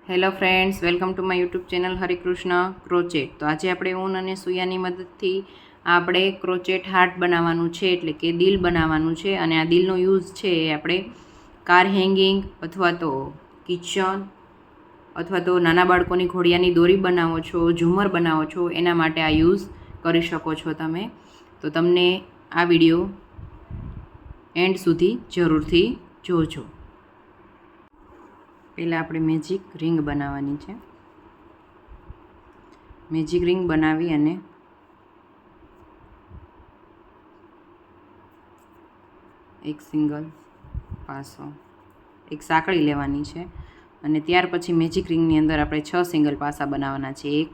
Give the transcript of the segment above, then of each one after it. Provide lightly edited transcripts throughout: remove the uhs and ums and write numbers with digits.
Hello friends, welcome to my YouTube channel Harikrishna crochet. તો આજે આપણે ઊન અને સૂયાની મદદથી આપણે ક્રોચેટ હાર્ટ બનાવવાનું છે, એટલે કે દિલ બનાવવાનું છે. અને આ દિલનો યુઝ છે એ આપણે કાર હેંગિંગ અથવા તો કિચન અથવા તો નાના બાળકોની ઘોડિયાની દોરી બનાવો છો, ઝુમર બનાવો છો, એના માટે આ યુઝ કરી શકો છો તમે. તો તમને આ વિડીયો એન્ડ સુધી જરૂરથી જોજો. પહેલાં આપણે મેજિક રિંગ બનાવવાની છે. મેજિક રિંગ બનાવી અને એક સિંગલ પાસો, એક સાંકળી લેવાની છે. અને ત્યાર પછી મેજિક રિંગની અંદર આપણે 6 સિંગલ પાસા બનાવવાના છે. 1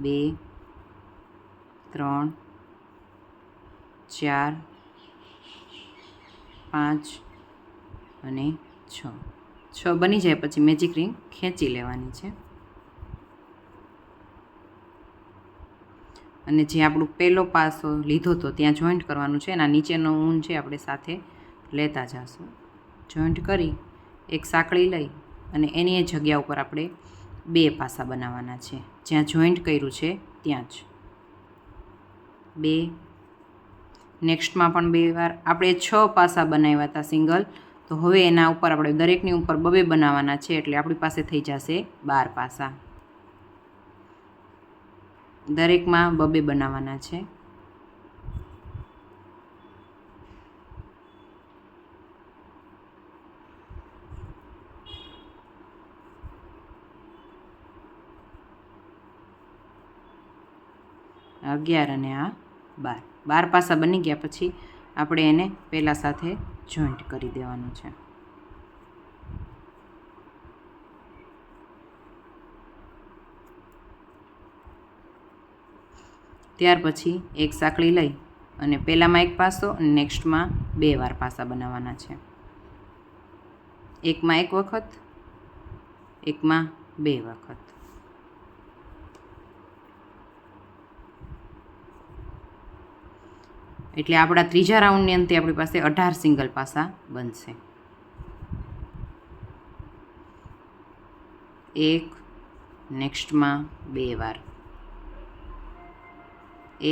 2 3 4 5 અને 6. 6 બની જાય પછી મેજિક રિંગ ખેંચી લેવાની છે. અને જે આપણું પહેલો પાસો લીધો હતો ત્યાં જોઈન્ટ કરવાનું છે. એના નીચેનો ઊન છે આપણે સાથે લેતા જઈશું. જોઈન્ટ કરી એક સાંકળી લઈ અને એની જગ્યા ઉપર આપણે 2 પાસા બનાવવાના છે. જ્યાં જોઈન્ટ કર્યું છે ત્યાં જ 2. નેક્સ્ટમાં પણ 2 વાર આપણે 6 પાસા બનાવ્યા હતા સિંગલ. તો હવે એના ઉપર આપણે દરેકની ઉપર 2 બનાવવાના છે, એટલે આપણી પાસે થઈ જશે 12 પાસા. દરેકમાં 2 બનાવવાના છે. આ 11 અને આ 12. 12 પાસા બની ગયા પછી આપણે એને પહેલાં સાથે જોઈન્ટ કરી દેવાનું છે. ત્યાર પછી એક સાંકળી લઈ અને પહેલાંમાં એક પાસો અને નેક્સ્ટમાં 2 વાર પાસા બનાવવાના છે. એકમાં 1 વખત, એકમાં 2 વખત. એટલે આપણા ત્રીજા રાઉન્ડની અંતે આપણી પાસે 18 સિંગલ પાસા બનશે. 1, નેક્સ્ટમાં 2 વાર,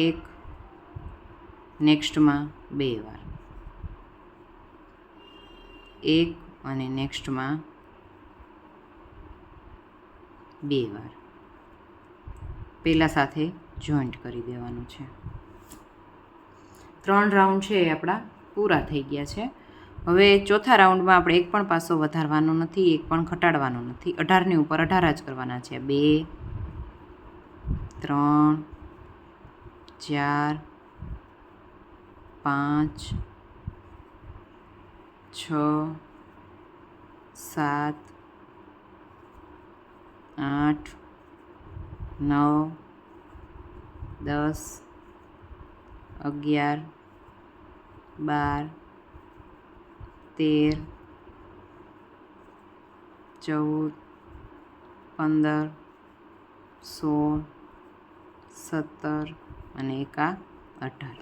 1, નેક્સ્ટમાં 2 વાર, 1 અને નેક્સ્ટમાં 2 વાર. પહેલાં સાથે જોઈન્ટ કરી દેવાનું છે. 3 રાઉન્ડ છે એ આપણા પૂરા થઈ ગયા છે. હવે ચોથા રાઉન્ડમાં આપણે એક પણ પાસો વધારવાનો નથી, એક પણ ઘટાડવાનો નથી. 18ની ઉપર 18 જ કરવાના છે. 2 3 4 5 6 7 8 9 10 11 12 13 14 15 16 17 અને 18.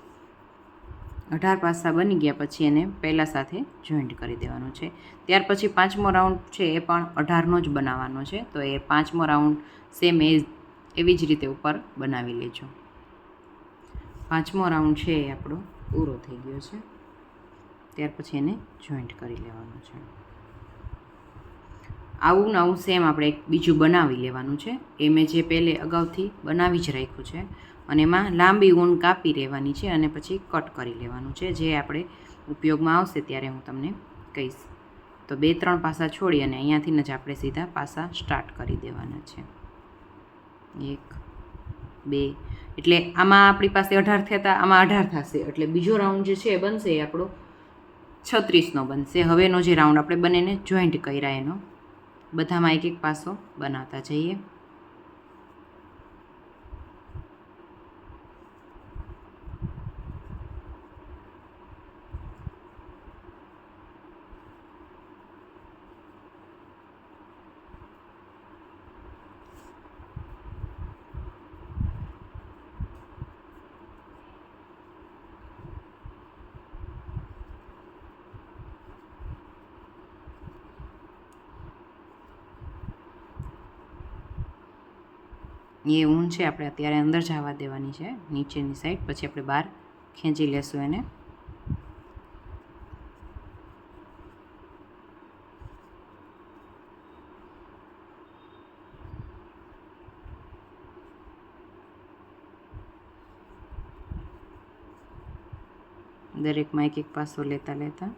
18 પાસા બની ગયા પછી એને પહેલાં સાથે જોઈન્ટ કરી દેવાનું છે. ત્યાર પછી 5મો રાઉન્ડ છે એ પણ 18નો જ બનાવવાનો છે. તો એ 5મો રાઉન્ડ સેમ એવી જ રીતે ઉપર બનાવી લેજો. 5મો રાઉન્ડ છે એ આપણો પૂરો થઈ ગયો છે. ત્યાર પછી એને જોઈન્ટ કરી લેવાનું છે. આવું ને આવું સેમ આપણે એક બીજું બનાવી લેવાનું છે. એ મેં જે પહેલે અગાઉથી બનાવી જ રાખ્યું છે. અને એમાં લાંબી ઊન કાપી લેવાની છે અને પછી કટ કરી લેવાનું છે. જે આપણે ઉપયોગમાં આવશે ત્યારે હું તમને કહીશ. તો 2-3 પાસા છોડી અને અહીંયાથી જ આપણે સીધા પાસા સ્ટાર્ટ કરી દેવાના છે. 1 2. એટલે આમાં આપણી પાસે 18 થયા હતા, આમાં 18 થશે. એટલે બીજો રાઉન્ડ જે છે એ બનશે એ આપણો 36નો બનશે. હવેનો જે રાઉન્ડ આપણે બંનેને જોઈન્ટ કર્યા એનો બધામાં 1-1 પાસો બનાવતા જઈએ. એ ઊન છે આપણે અત્યારે અંદર જવા દેવાની છે નીચેની સાઈડ, પછી આપણે બહાર ખેંચી લેશું એને. દરેકમાં એક એક પાસો લેતા લેતા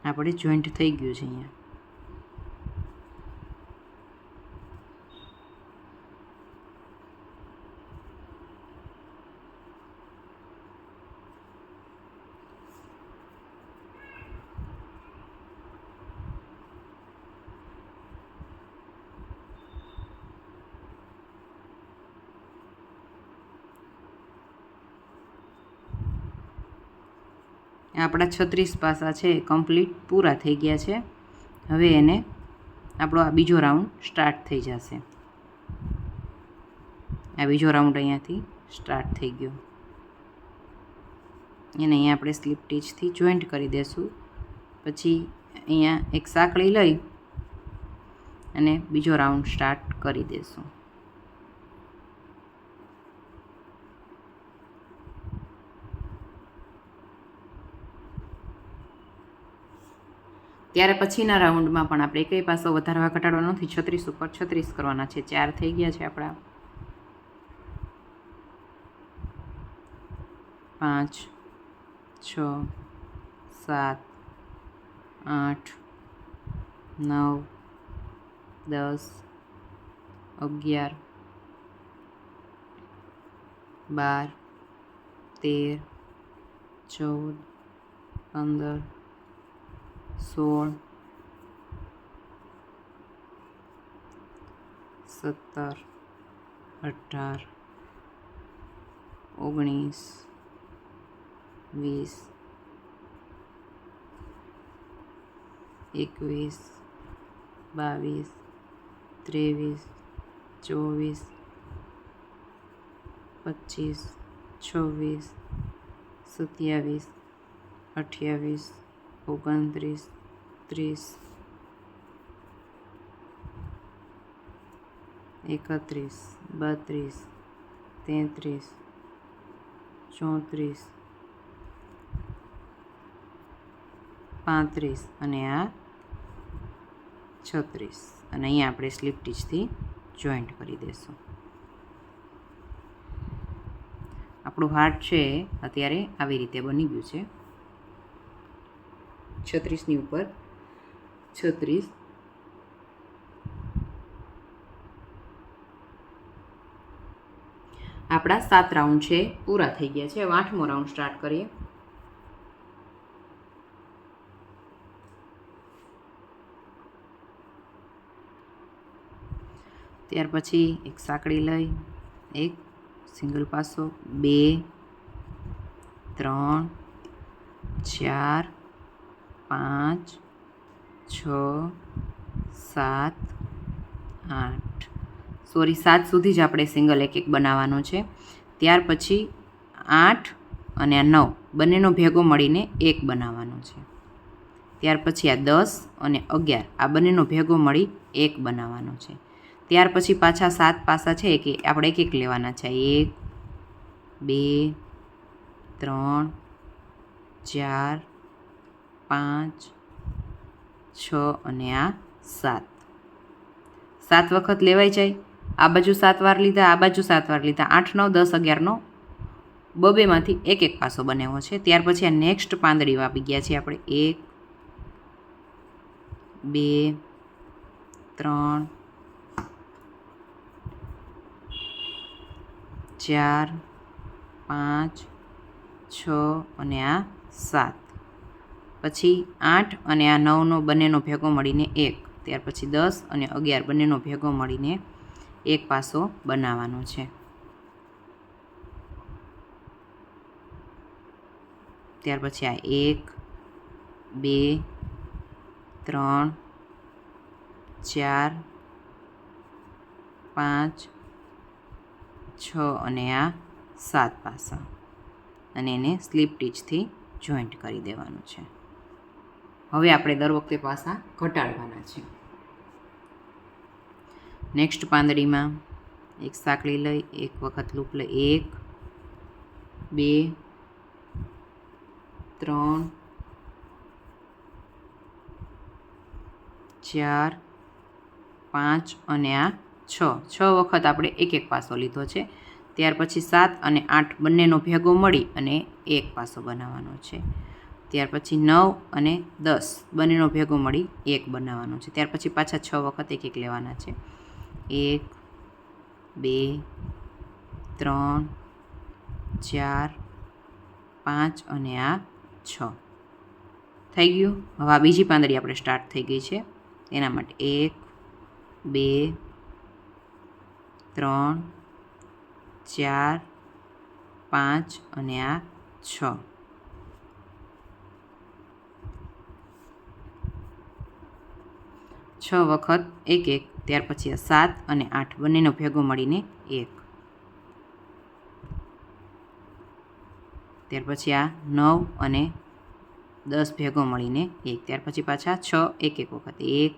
આપણે જોઈન્ટ થઈ ગયું છે અહીંયા. આપણા 36 પાસા છે કમ્પ્લીટ પૂરા થઈ ગયા છે. હવે એને આપણો આ બીજો રાઉન્ડ સ્ટાર્ટ થઈ જશે. આ બીજો રાઉન્ડ અહીંયાથી સ્ટાર્ટ થઈ ગયો. એને અહીંયા આપણે સ્લીપ ટીચથી જોઈન્ટ કરી દઈશું. પછી અહીંયા એક સાંકળી લઈ અને બીજો રાઉન્ડ સ્ટાર્ટ કરી દઈશું. ત્યાર પછીના રાઉન્ડમાં પણ આપણે એકય પાસો વધારવા ઘટાડવાનો નથી. 36 ઉપર 36 કરવાના છે. 4 થઈ ગયા છે આપણા. 5 6 7 8 9 10 11 12 13 14 15 16 17 18 19 20 21 22 23 24 25 26 27 28 29 30 31 32 33 34 35 અને આ 36 અને અહીંયા આપણે સ્લીપ ટીચથી જોઈન્ટ કરી દઈશું. આપણું હાર્ટ છે અત્યારે આવી રીતે બની ગયું છે. 36ની ઉપર 36. આપણા 7 રાઉન્ડ છે પૂરા થઈ ગયા છે. હવે 8મો રાઉન્ડ સ્ટાર્ટ કરીએ. ત્યાર પછી એક સાંકળી લઈ એક સિંગલ પાસો 2 3 4 5 6 7 8 સોરી 7 સુધી જ આપણે સિંગલ એક એક બનાવવાનો છે. ત્યાર પછી 8 અને આ 9 બંનેનો ભેગો મળીને 1 બનાવવાનો છે. ત્યાર પછી આ 10 અને 11 આ બંનેનો ભેગો મળી 1 બનાવવાનો છે. ત્યાર પછી પાછા 7 પાસા છે કે આપણે એક એક લેવાના છે. 1 2 3 4 5 6 અને આ 7. 7 વખત લેવાઈ જાય. આ બાજુ 7 વાર લીધા, આ બાજુ 7 વાર લીધા. 8 9 10 11નો બબેમાંથી એક એક પાસો બનાવ્યો છે. ત્યાર પછી આ નેક્સ્ટ પાંદડી આપી ગયા છે આપણે 1 2 3 4 5 6 અને આ 7. પછી 8 અને આ 9નો બંનેનો ભેગો મળીને 1. ત્યાર પછી 10 અને 11 બંનેનો ભેગો મળીને એક પાસો બનાવવાનો છે. ત્યાર પછી આ 1 2 3 4 5 6 અને આ 7 પાસા અને એને સ્લીપ ટીચથી જોઈન્ટ કરી દેવાનું છે. હવે આપણે દર વખતે પાસા ઘટાડવાના છે. નેક્સ્ટ પાંદડીમાં એક સાંકળી લઈ એક વખત લૂપ લઈ 1 2 3 4 5 અને આ 6 વખત આપણે એક એક પાસો લીધો છે. ત્યાર પછી 7 અને 8 બંનેનો ભેગો મળી અને એક પાસો બનાવવાનો છે. ત્યાર પછી 9 અને 10 બંનેનો ભેગો મળી એક બનાવવાનો છે. ત્યાર પછી પાછા 6 વખત એક એક લેવાના છે. 1 2 3 4 5 અને આ 6 થઈ ગયું. હવે આ બીજી પાંદડી આપણે સ્ટાર્ટ થઈ ગઈ છે. એના માટે 1 2 3 4 5 અને આ 6 વખત એક એક. ત્યાર પછી આ 7 અને 8 બંનેનો ભેગો મળીને 1. ત્યાર પછી આ 9 અને 10 ભેગો મળીને 1. ત્યાર પછી પાછા 6 એક એક વખત 1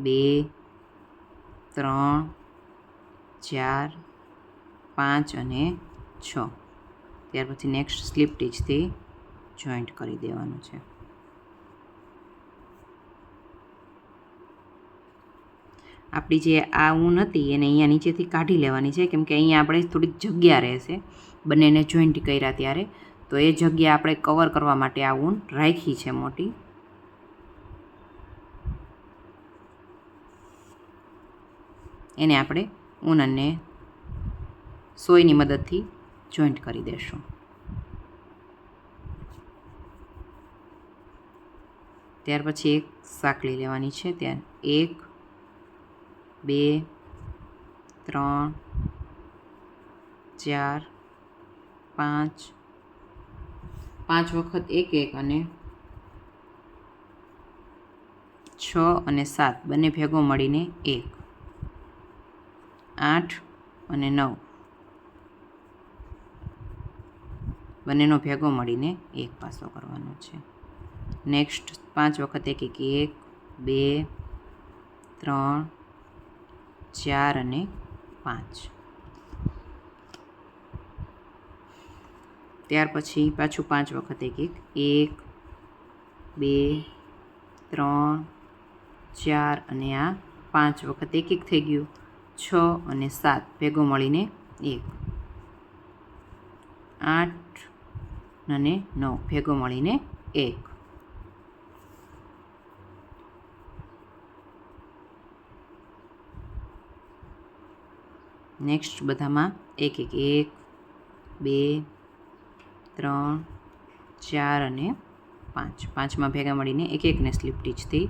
2 3 4 5 અને 6. ત્યાર પછી નેક્સ્ટ સ્લીપ ટીચથી જોઈન્ટ કરી દેવાનું છે. આપણી જે આ ઊન હતી એને અહીંયા નીચેથી કાઢી લેવાની છે, કેમ કે અહીંયા આપણે થોડીક જગ્યા રહેશે બંનેને જોઈન્ટ કર્યા ત્યારે, તો એ જગ્યા આપણે કવર કરવા માટે આ ઊન રાખી છે મોટી. એને આપણે ઊન અને સોયની મદદથી જોઈન્ટ કરી દઈશું. ત્યાર પછી એક સાંકળી લેવાની છે. ત્યાં 1 2 3 4 5 વખત એક એક અને 6 અને 7 બંને ભેગો મળીને 1. 8 અને 9 બંનેનો ભેગો મળીને એક પાસો કરવાનો છે. નેક્સ્ટ 5 વખત એક એક 1 2 3 4 અને 5. ત્યાર પછી પાછું 5 વખત એક એક 1 2 3 4 અને આ 5 વખત એક એક થઈ ગયું. 6 અને 7 ભેગો મળીને 1. 8 અને 9 ભેગો મળીને 1. નેક્સ્ટ બધામાં એક એક 1 2 3 4 અને 5. 5માં ભેગા મળીને એક એકને સ્લીપ ટીચથી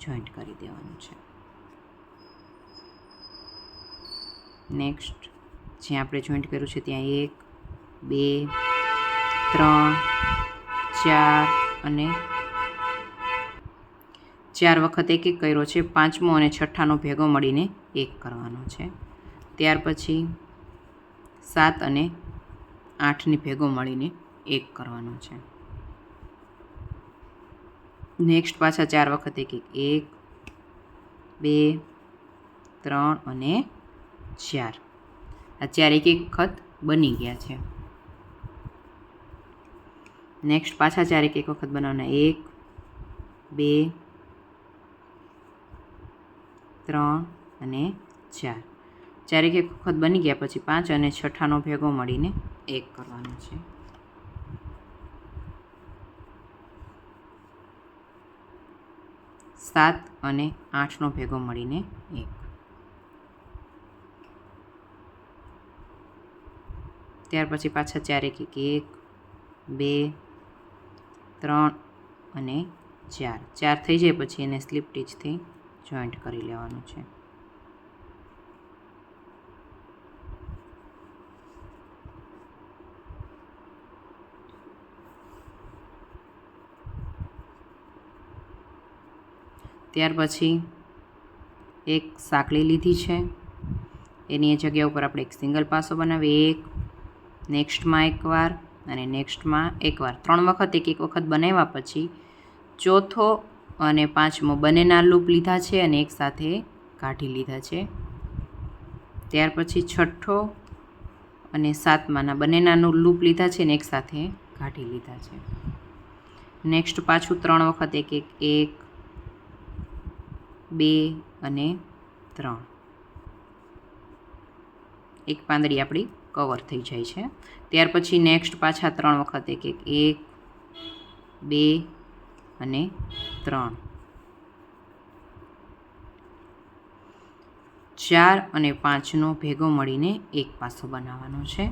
જોઈન્ટ કરી દેવાનું છે. નેક્સ્ટ જ્યાં આપણે જોઈન્ટ કર્યું છે ત્યાં 1 2 3 4 અને 4 વખત એક એક કર્યો છે. 5મો અને 6ઠાનો ભેગો મળીને 1 કરવાનો છે. ત્યાર પછી 7 અને 8ની ભેગો મળીને 1 કરવાનો છે. નેક્સ્ટ પાછા 4 વખત એક એક 1 2 3 અને 4. આ 4 એક એક વખત બની ગયા છે. નેક્સ્ટ પાછા 4 એક એક વખત બનાવવાના 1 2 3 અને 4. 4 એક એક વખત બની ગયા પછી 5 અને 6ઠાનો ભેગો મળીને 1 કરવાનો છે. સાત અને 8નો ભેગો મળીને 1. ત્યાર પછી પાછા 4 એક એક 1 2 3 અને 4. 4 થઈ જાય પછી એને સ્લીપ ટીચથી જોઈન્ટ કરી લેવાનું છે. ત્યાર પછી એક સાંકળી લીધી છે, એની જગ્યા ઉપર આપણે એક સિંગલ પાસો બનાવીએ. 1 નેક્સ્ટમાં એકવાર અને નેક્સ્ટમાં એકવાર 3 વખત એક એક વખત બનાવ્યા પછી ચોથો અને પાંચમો બંનેના લૂપ લીધા છે અને એકસાથે કાઢી લીધા છે. ત્યાર પછી છઠ્ઠો અને સાતમાના બંનેના લૂપ લીધા છે અને એકસાથે કાઢી લીધા છે. નેક્સ્ટ પાછું 3 વખત એક એક 1 2 અને 3. એક પાંદડી આપણી કવર થઈ જાય છે. ત્યાર પછી નેક્સ્ટ પાછા 3 વખત એક એક 1 2 અને 3. 4 અને 5નો ભેગો મળીને એક પાસો બનાવવાનો છે.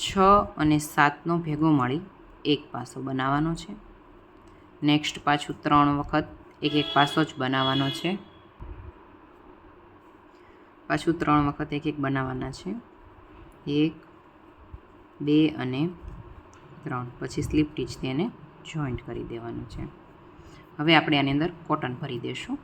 6 અને 7નો ભેગો મળી એક પાસો બનાવવાનો છે. નેક્સ્ટ પાછું 3 વખત એક એક પાસો જ બનાવવાનો છે. પાછું 3 વખત એક એક બનાવવાના છે. 1 2 અને 3. પછી સ્લીપ ટીચથી એને જોઈન્ટ કરી દેવાનું છે. હવે આપણે આની અંદર કોટન ભરી દઈશું.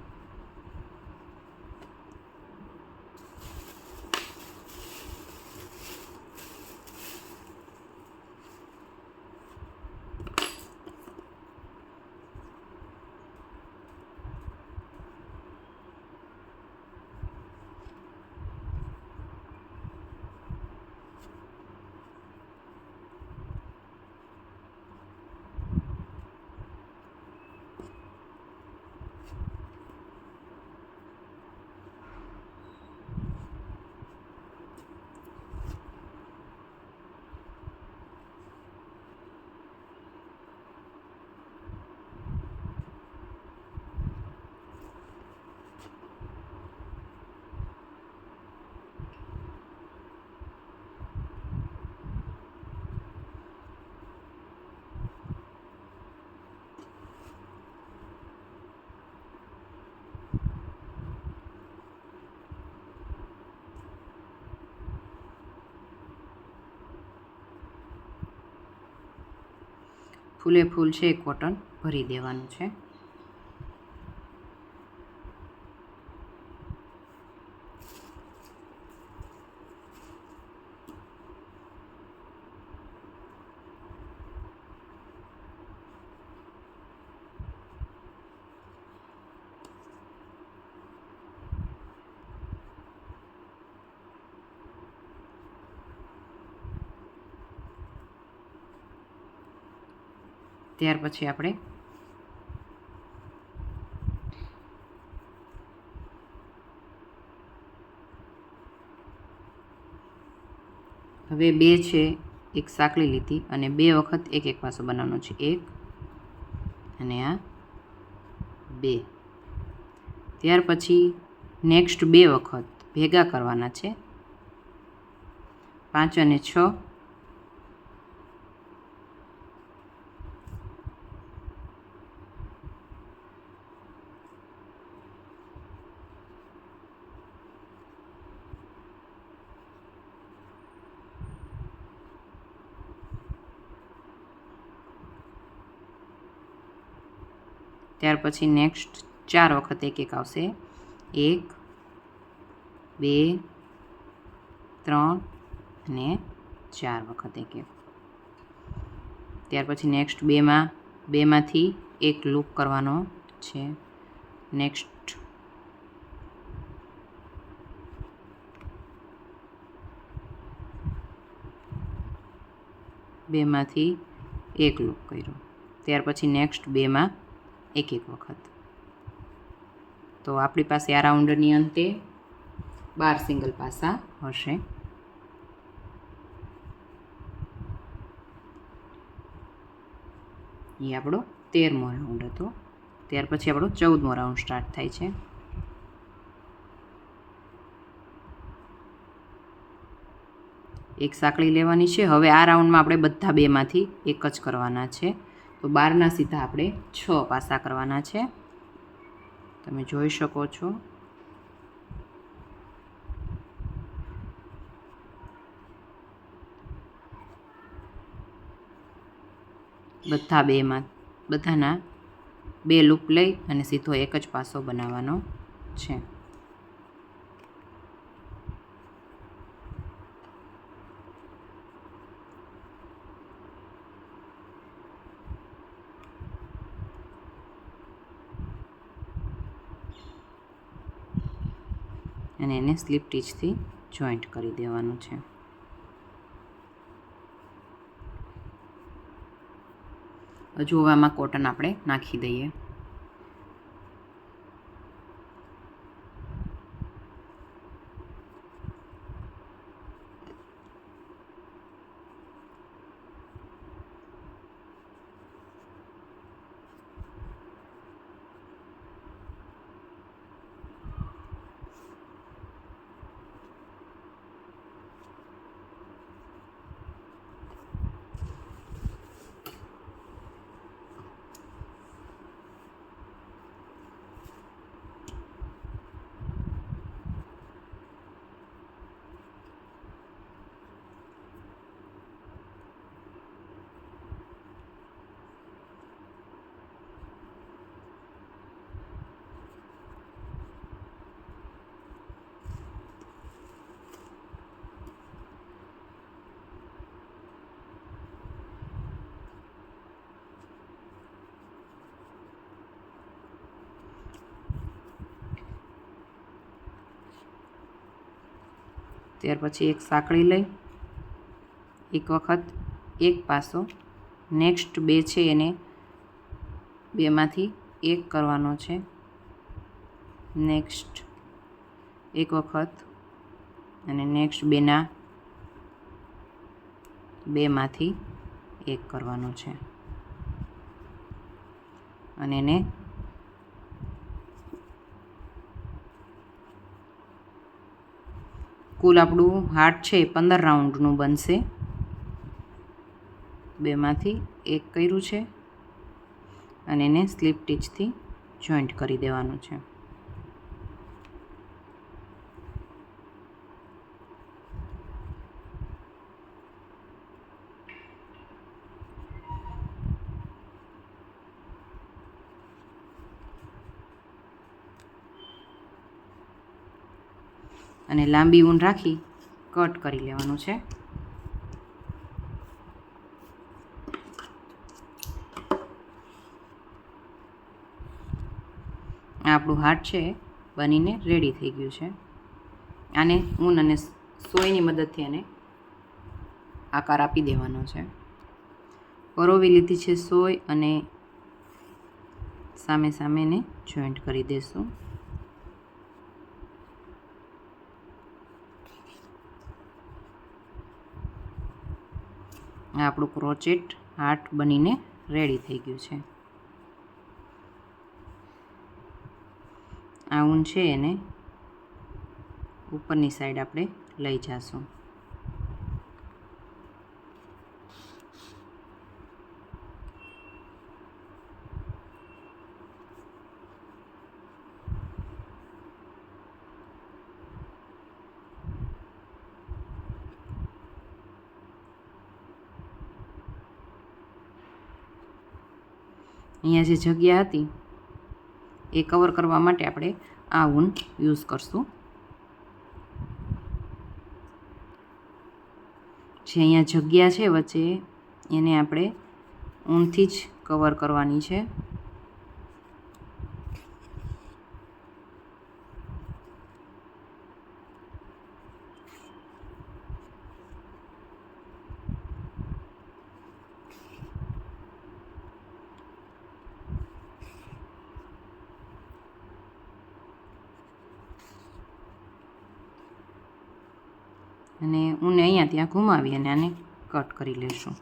ફૂલે ફૂલ છે એ કોટન ભરી દેવાનું છે. ત્યાર પછી આપણે હવે 2 છે એક સાંકળી લીધી અને 2 વખત એક એક પાસો બનાવવાનો છે. 1 અને આ 2. ત્યાર પછી નેક્સ્ટ 2 વખત ભેગા કરવાના છે. 5 અને 6. ત્યાર પછી નેક્સ્ટ 4 વખત એક એક આવશે. 1 2 3 અને 4 વખત એક એક. ત્યાર પછી નેક્સ્ટ 2માંથી એક લૂપ કરવાનો છે. નેક્સ્ટ 2માંથી એક લૂપ કર્યો. ત્યાર પછી નેક્સ્ટ 2માં એક એક વખત. તો આપણી પાસે આ રાઉન્ડની અંતે 12 સિંગલ પાસા હશે. એ આપણો 13મો રાઉન્ડ હતો. ત્યાર પછી આપણો 14મો રાઉન્ડ સ્ટાર્ટ થાય છે. એક સાંકળી લેવાની છે. હવે આ રાઉન્ડમાં આપણે બધા 2માંથી એક જ કરવાના છે. તો 12ના સીધા આપણે 6 પાસા કરવાના છે. તમે જોઈ શકો છો. બધાના 2 લૂપ લઈ અને સીધો એક જ પાસો બનાવવાનો છે. અને એને સ્લીપ ટીચથી જોઈન્ટ કરી દેવાનું છે. હજુ આમાં કોટન આપણે નાખી દઈએ. ત્યાર પછી એક સાંકળી લઈ એક વખત એક પાસો, નેક્સ્ટ બે છે એને બેમાંથી એક કરવાનો છે. નેક્સ્ટ એક વખત અને નેક્સ્ટ બેમાંથી એક કરવાનો છે અને એને કુલ આપણું હાર્ટ છે 15 રાઉન્ડનું બનશે. બેમાંથી એક કર્યું છે અને એને સ્લીપ ટીચથી જોઈન્ટ કરી દેવાનું છે. અને લાંબી ઊન રાખી કટ કરી લેવાનું છે. આ આપણું હાર્ટ છે બનીને રેડી થઈ ગયું છે. આને ઊન અને સોયની મદદથી એને આકાર આપી દેવાનો છે. પરોવી લીધી છે સોય અને સામે સામે એને જોઈન્ટ કરી દઈશું. આ આપણું ક્રોચેટ હાર્ટ બનીને રેડી થઈ ગયું છે. આ ઊન છે એને ઉપરની સાઈડ આપણે લઈ જઈશું. અહીંયા જે જગ્યા હતી એ કવર કરવા માટે આપણે આ ઊન યુઝ કરશું. જે અહીંયા જગ્યા છે વચ્ચે એને આપણે ઊનથી જ કવર કરવાની છે. અને ઊને અહીંયા ત્યાં ઘુમાવી અને આને કટ કરી લેશું.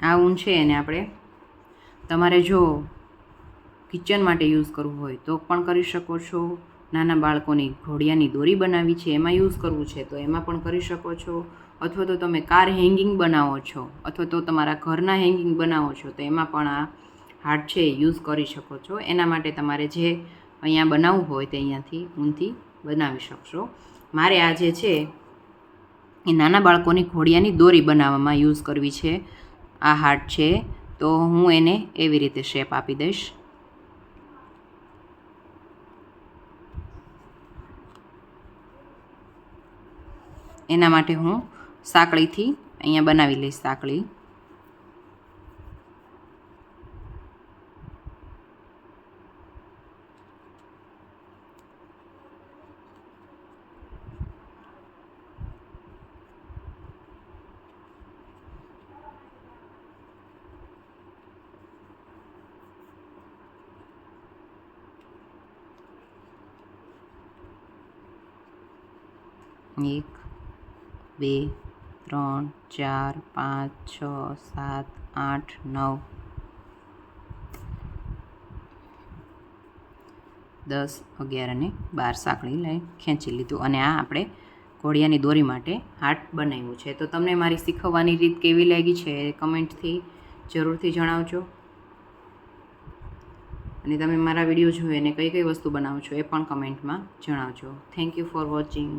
આ ઊન છે એને આપણે તમારે જો કિચન માટે યુઝ કરવું હોય તો પણ કરી શકો છો. નાના બાળકોની ઘોડિયાની દોરી બનાવી છે એમાં યુઝ કરવું છે તો એમાં પણ કરી શકો છો. અથવા તો તમે કાર હેંગિંગ બનાવો છો અથવા તો તમારા ઘરના હેંગિંગ બનાવો છો તો એમાં પણ આ હાર્ટ છે યુઝ કરી શકો છો. એના માટે તમારે જે અહીંયા બનાવવું હોય તે અહીંયાથી ઊનથી બનાવી શકશો. મારે આ જે છે એ નાના બાળકોની ઘોડિયાની દોરી બનાવવામાં યુઝ કરવી છે. આ હાર્ટ છે તો હું એને એવી રીતે શેપ આપી દઈશ. એના માટે હું સાંકળીથી અહીંયા બનાવી લઈશ સાંકળી. એક, 2, 3, 4, 5, 6, 7, 8, 9, 10, 11 અને 12 સાંકળી લઈ ખેંચી લીધું. અને આ આપણે ઘોડિયાની દોરી માટે હાર્ટ બનાવ્યું છે. તો તમને મારી શીખવવાની રીત કેવી લાગી છે એ કમેન્ટથી જરૂરથી જણાવજો. અને તમે મારા વિડીયો જોઈને કઈ કઈ વસ્તુ બનાવો છો એ પણ કમેન્ટમાં જણાવજો. Thank you for watching.